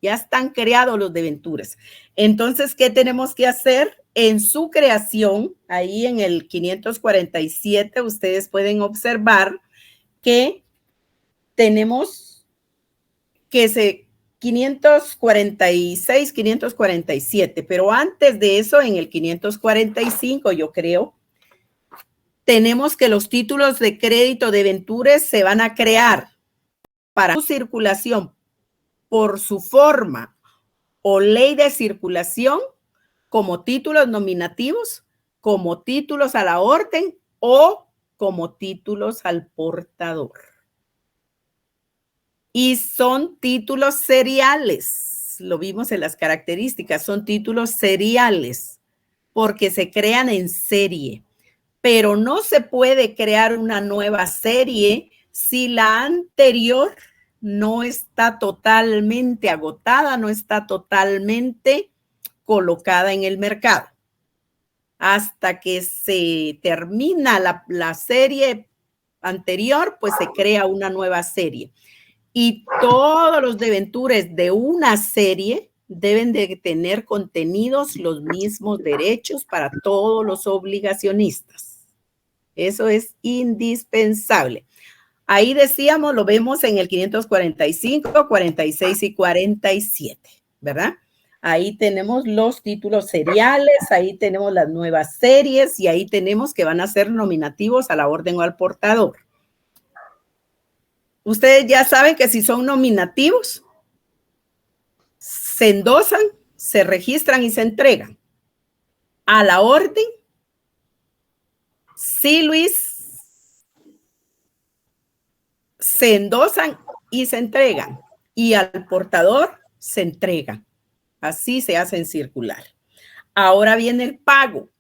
Ya están creados los deventures. Entonces, ¿qué tenemos que hacer? En su creación, ahí en el 547, ustedes pueden observar que tenemos que 546, 547, pero antes de eso, en el 545, yo creo, tenemos que los títulos de crédito de deventures se van a crear para su circulación por su forma o ley de circulación como títulos nominativos, como títulos a la orden o como títulos al portador. Y son títulos seriales, lo vimos en las características, son títulos seriales porque se crean en serie, pero no se puede crear una nueva serie si la anterior no está totalmente agotada, no está totalmente colocada en el mercado. Hasta que se termina la serie anterior, pues se crea una nueva serie. Y todos los deventures de una serie deben de tener contenidos los mismos derechos para todos los obligacionistas. Eso es indispensable. Ahí decíamos, lo vemos en el 545, 46 y 47, ¿verdad? Ahí tenemos los títulos seriales, ahí tenemos las nuevas series y ahí tenemos que van a ser nominativos a la orden o al portador. Ustedes ya saben que si son nominativos, se endosan, se registran y se entregan. A la orden, sí, Luis, se endosan y se entregan. Y al portador se entregan. Así se hacen circular. Ahora viene el pago.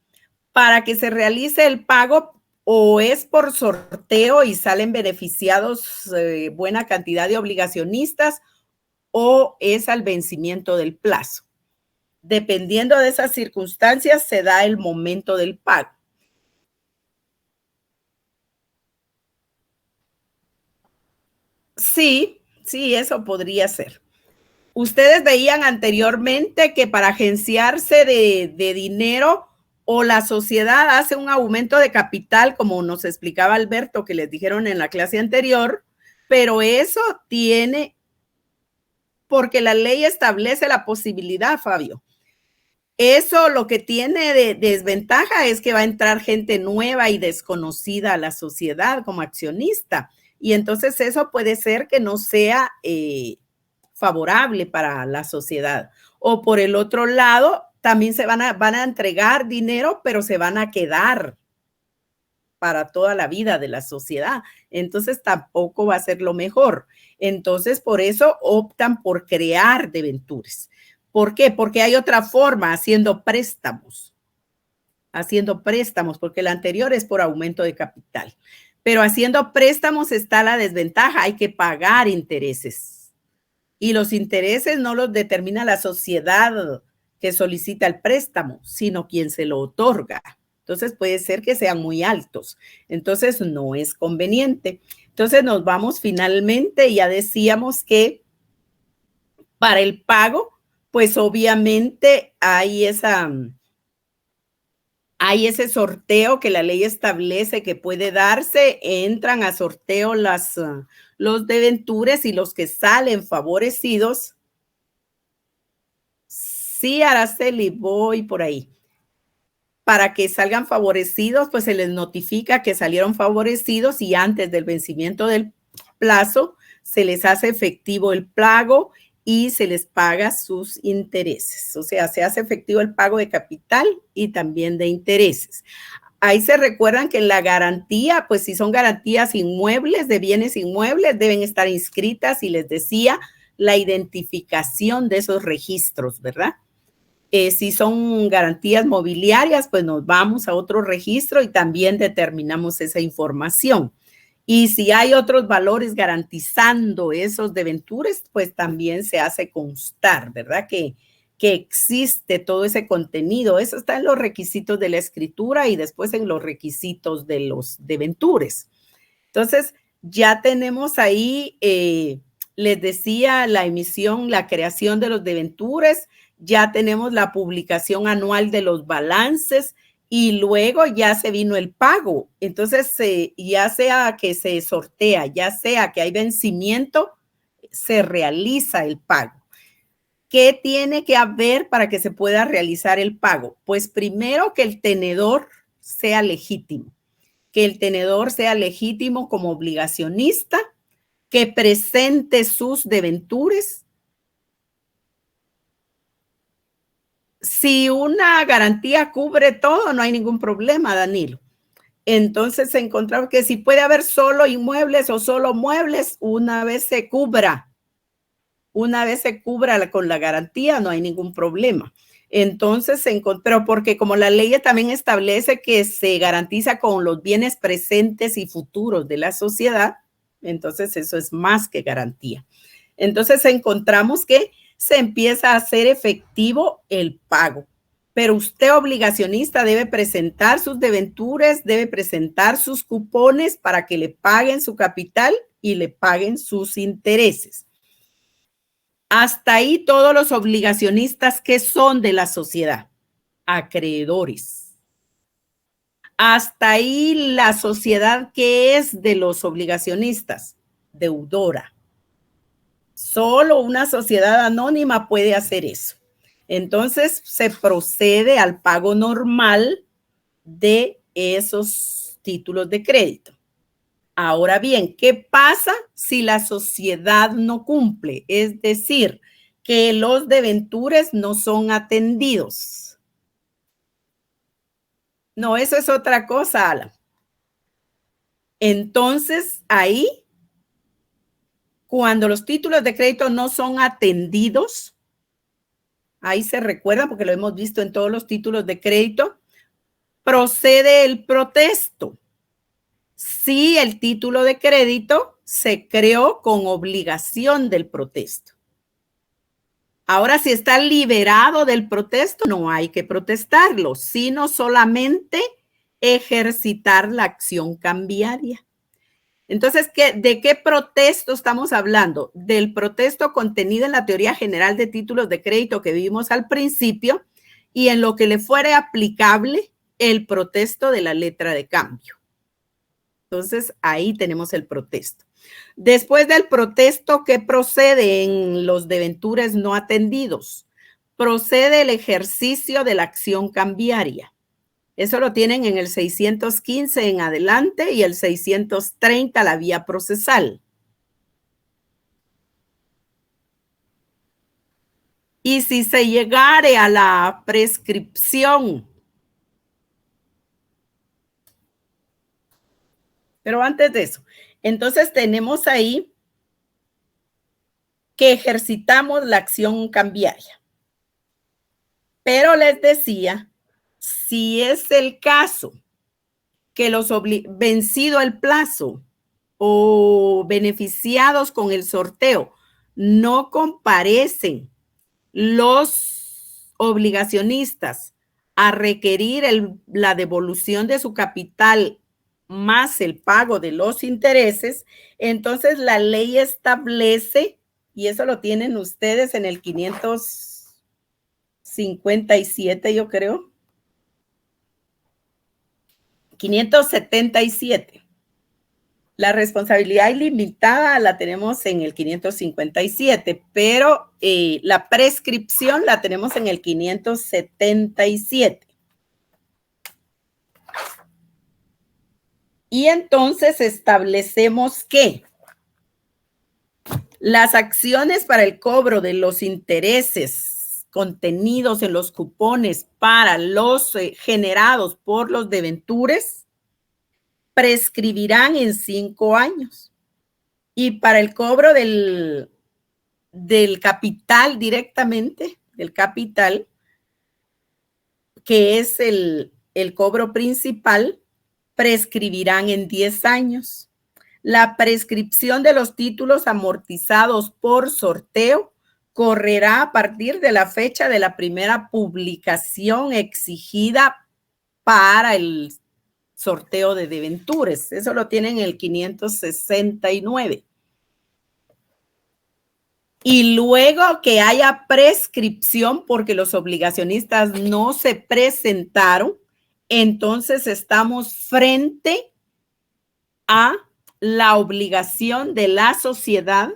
Para que se realice el pago, o es por sorteo y salen beneficiados buena cantidad de obligacionistas, o es al vencimiento del plazo. Dependiendo de esas circunstancias, se da el momento del pago. Sí, eso podría ser. Ustedes veían anteriormente que para agenciarse de dinero o la sociedad hace un aumento de capital, como nos explicaba Alberto, que les dijeron en la clase anterior, pero eso tiene, porque la ley establece la posibilidad, Fabio. Eso lo que tiene de desventaja es que va a entrar gente nueva y desconocida a la sociedad como accionista. Y entonces eso puede ser que no sea favorable para la sociedad. O por el otro lado, también se van a entregar dinero, pero se van a quedar para toda la vida de la sociedad. Entonces tampoco va a ser lo mejor. Entonces por eso optan por crear deventures. ¿Por qué? Porque hay otra forma, haciendo préstamos, porque el anterior es por aumento de capital. Pero haciendo préstamos está la desventaja, hay que pagar intereses. Y los intereses no los determina la sociedad que solicita el préstamo, sino quien se lo otorga. Entonces puede ser que sean muy altos. Entonces no es conveniente. Entonces nos vamos finalmente, ya decíamos que para el pago, pues obviamente hay ese sorteo que la ley establece que puede darse. Entran a sorteo los deventures y los que salen favorecidos. Sí, Araceli, voy por ahí. Para que salgan favorecidos, pues se les notifica que salieron favorecidos y antes del vencimiento del plazo se les hace efectivo el pago y se les paga sus intereses. O sea, se hace efectivo el pago de capital y también de intereses. Ahí se recuerdan que en la garantía, pues si son garantías inmuebles, de bienes inmuebles, deben estar inscritas y les decía la identificación de esos registros, ¿verdad? Si son garantías mobiliarias, pues nos vamos a otro registro y también determinamos esa información. Y si hay otros valores garantizando esos deventures, pues también se hace constar, ¿verdad? Que existe todo ese contenido. Eso está en los requisitos de la escritura y después en los requisitos de los deventures. Entonces, ya tenemos ahí, les decía, la emisión, la creación de los deventures. Ya tenemos la publicación anual de los balances y luego ya se vino el pago. Entonces, ya sea que se sortea, ya sea que hay vencimiento, se realiza el pago. ¿Qué tiene que haber para que se pueda realizar el pago? Pues primero que el tenedor sea legítimo, que el tenedor sea legítimo como obligacionista, que presente sus deventures. Si una garantía cubre todo, no hay ningún problema, Danilo. Entonces se encontraba que si puede haber solo inmuebles o solo muebles, una vez se cubra con la garantía, no hay ningún problema. Entonces se encontró, porque como la ley también establece que se garantiza con los bienes presentes y futuros de la sociedad, entonces eso es más que garantía. Entonces encontramos que se empieza a hacer efectivo el pago. Pero usted, obligacionista, debe presentar sus deventures, debe presentar sus cupones para que le paguen su capital y le paguen sus intereses. Hasta ahí todos los obligacionistas que son de la sociedad, acreedores. Hasta ahí la sociedad que es de los obligacionistas, deudora. Solo una sociedad anónima puede hacer eso. Entonces, se procede al pago normal de esos títulos de crédito. Ahora bien, ¿qué pasa si la sociedad no cumple? Es decir, que los deventures no son atendidos. No, eso es otra cosa, Alan. Entonces, ahí, cuando los títulos de crédito no son atendidos, ahí se recuerda, porque lo hemos visto en todos los títulos de crédito, procede el protesto. Si el título de crédito se creó con obligación del protesto. Ahora, si está liberado del protesto, no hay que protestarlo, sino solamente ejercitar la acción cambiaria. Entonces, ¿de qué protesto estamos hablando? Del protesto contenido en la teoría general de títulos de crédito que vimos al principio y en lo que le fuere aplicable el protesto de la letra de cambio. Entonces, ahí tenemos el protesto. Después del protesto, ¿qué procede en los deventures no atendidos? Procede el ejercicio de la acción cambiaria. Eso lo tienen en el 615 en adelante y el 630 la vía procesal. Y si se llegare a la prescripción, pero antes de eso, entonces tenemos ahí que ejercitamos la acción cambiaria. Pero les decía, si es el caso que los vencido el plazo o beneficiados con el sorteo no comparecen los obligacionistas a requerir la devolución de su capital más el pago de los intereses, entonces la ley establece, y eso lo tienen ustedes en el 557, yo creo, 577. La responsabilidad ilimitada la tenemos en el 557, pero la prescripción la tenemos en el 577. Y entonces establecemos que las acciones para el cobro de los intereses contenidos en los cupones para los generados por los deventures prescribirán en 5 años. Y para el cobro del capital directamente, del capital, que es el cobro principal, prescribirán en 10 años. La prescripción de los títulos amortizados por sorteo correrá a partir de la fecha de la primera publicación exigida para el sorteo de deventures. Eso lo tienen en el 569. Y luego que haya prescripción porque los obligacionistas no se presentaron, entonces estamos frente a la obligación de la sociedad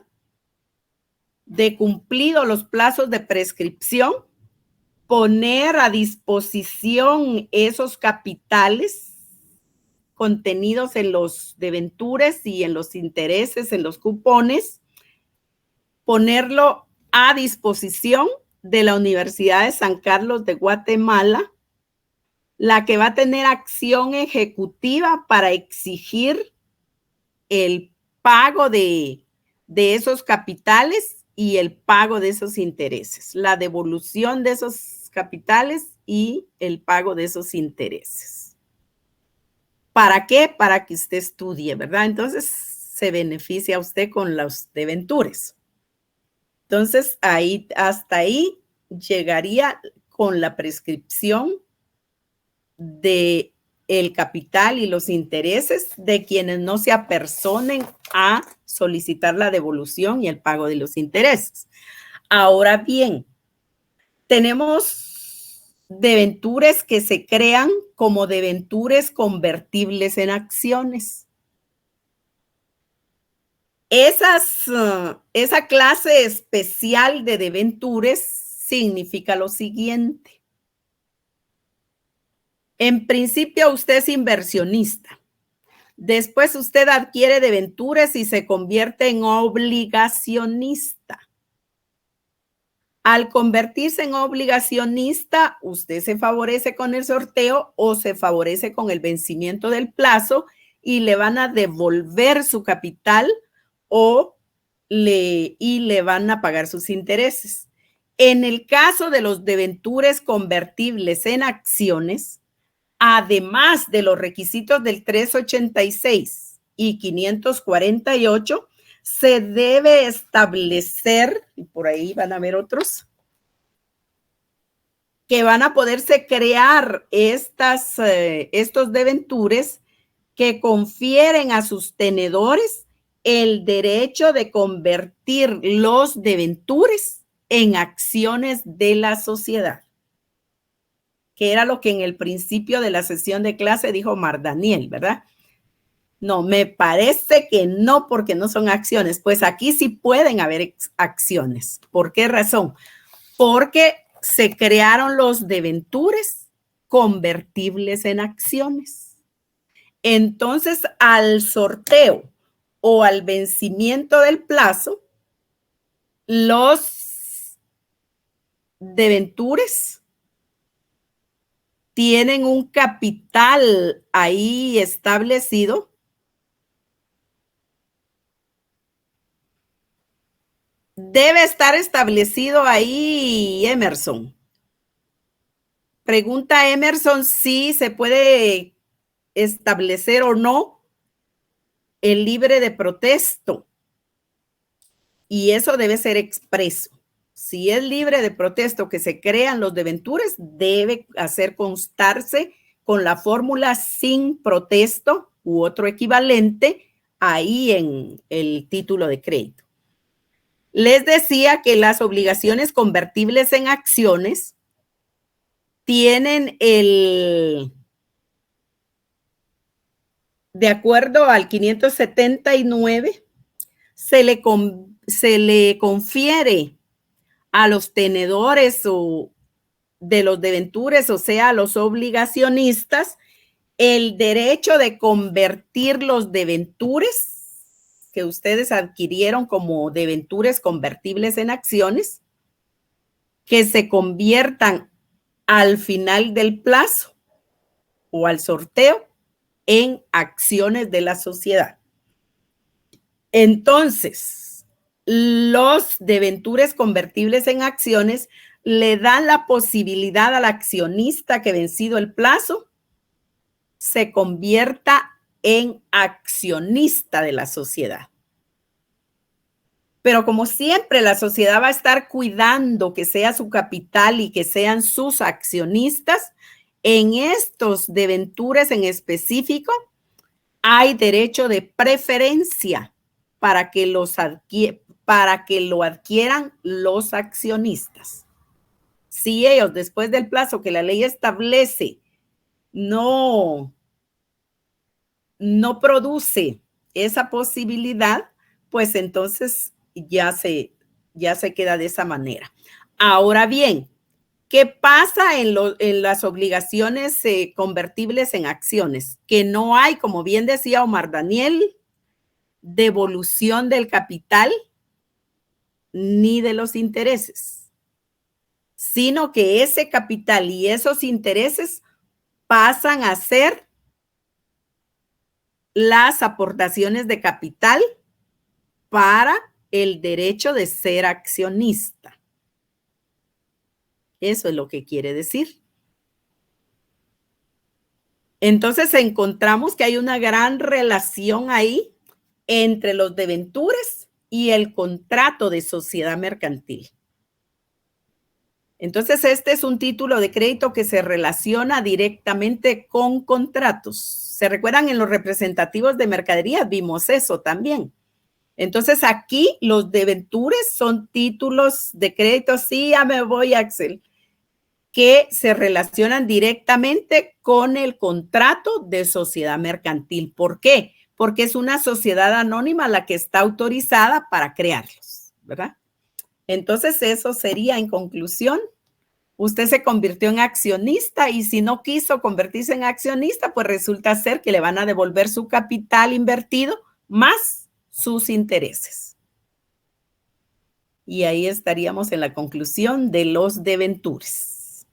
de cumplidos los plazos de prescripción, poner a disposición esos capitales contenidos en los deventures y en los intereses, en los cupones, ponerlo a disposición de la Universidad de San Carlos de Guatemala, la que va a tener acción ejecutiva para exigir el pago de esos capitales y el pago de esos intereses, la devolución de esos capitales y el pago de esos intereses. ¿Para qué? Para que usted estudie, ¿verdad? Entonces se beneficia usted con los deventures. Entonces hasta ahí llegaría con la prescripción de el capital y los intereses de quienes no se apersonen a solicitar la devolución y el pago de los intereses. Ahora bien, tenemos deventures que se crean como deventures convertibles en acciones. Esa clase especial de deventures significa lo siguiente. En principio, usted es inversionista. Después usted adquiere deventures y se convierte en obligacionista. Al convertirse en obligacionista, usted se favorece con el sorteo o se favorece con el vencimiento del plazo y le van a devolver su capital y le van a pagar sus intereses. En el caso de los deventures convertibles en acciones, además de los requisitos del 386 y 548, se debe establecer, y por ahí van a ver otros, que van a poderse crear estos deventures que confieren a sus tenedores el derecho de convertir los deventures en acciones de la sociedad, que era lo que en el principio de la sesión de clase dijo Mar Daniel, ¿verdad? No, me parece que no, porque no son acciones. Pues aquí sí pueden haber acciones. ¿Por qué razón? Porque se crearon los deventures convertibles en acciones. Entonces, al sorteo o al vencimiento del plazo, los deventures tienen un capital ahí establecido debe estar establecido ahí, Emerson. Pregunta Emerson si se puede establecer o no el libre de protesto. Y eso debe ser expreso. Si es libre de protesto que se crean los deventures, debe hacer constarse con la fórmula sin protesto u otro equivalente ahí en el título de crédito. Les decía que las obligaciones convertibles en acciones tienen de acuerdo al 579, se le confiere a los tenedores de los deventures, o sea, a los obligacionistas, el derecho de convertir los deventures que ustedes adquirieron como deventures convertibles en acciones, que se conviertan al final del plazo o al sorteo en acciones de la sociedad. Entonces, los deventures convertibles en acciones le dan la posibilidad al accionista que, vencido el plazo, se convierta en accionista de la sociedad. Pero como siempre, la sociedad va a estar cuidando que sea su capital y que sean sus accionistas. En estos deventures en específico, hay derecho de preferencia para que lo adquieran los accionistas. Si ellos, después del plazo que la ley establece, no produce esa posibilidad, pues entonces ya se queda de esa manera. Ahora bien, ¿qué pasa en las obligaciones convertibles en acciones? Que no hay, como bien decía Omar Daniel, devolución del capital ni de los intereses, sino que ese capital y esos intereses pasan a ser las aportaciones de capital para el derecho de ser accionista. Eso es lo que quiere decir. Entonces encontramos que hay una gran relación ahí entre los deventures y el contrato de sociedad mercantil. Entonces, este es un título de crédito que se relaciona directamente con contratos. ¿Se recuerdan? En los representativos de mercaderías vimos eso también. Entonces, aquí los deventures son títulos de crédito, sí, ya me voy, Axel, que se relacionan directamente con el contrato de sociedad mercantil. ¿Por qué? Porque es una sociedad anónima la que está autorizada para crearlos, ¿verdad? Entonces, eso sería, en conclusión, usted se convirtió en accionista y si no quiso convertirse en accionista, pues resulta ser que le van a devolver su capital invertido más sus intereses. Y ahí estaríamos en la conclusión de los deventures.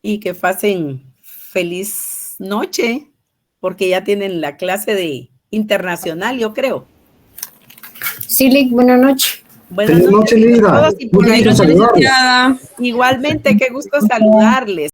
Y que pasen feliz noche, porque ya tienen la clase de internacional, yo creo. Sí, Lick, buenas noches. Buenas noches, Lida. Igualmente, qué gusto saludarles.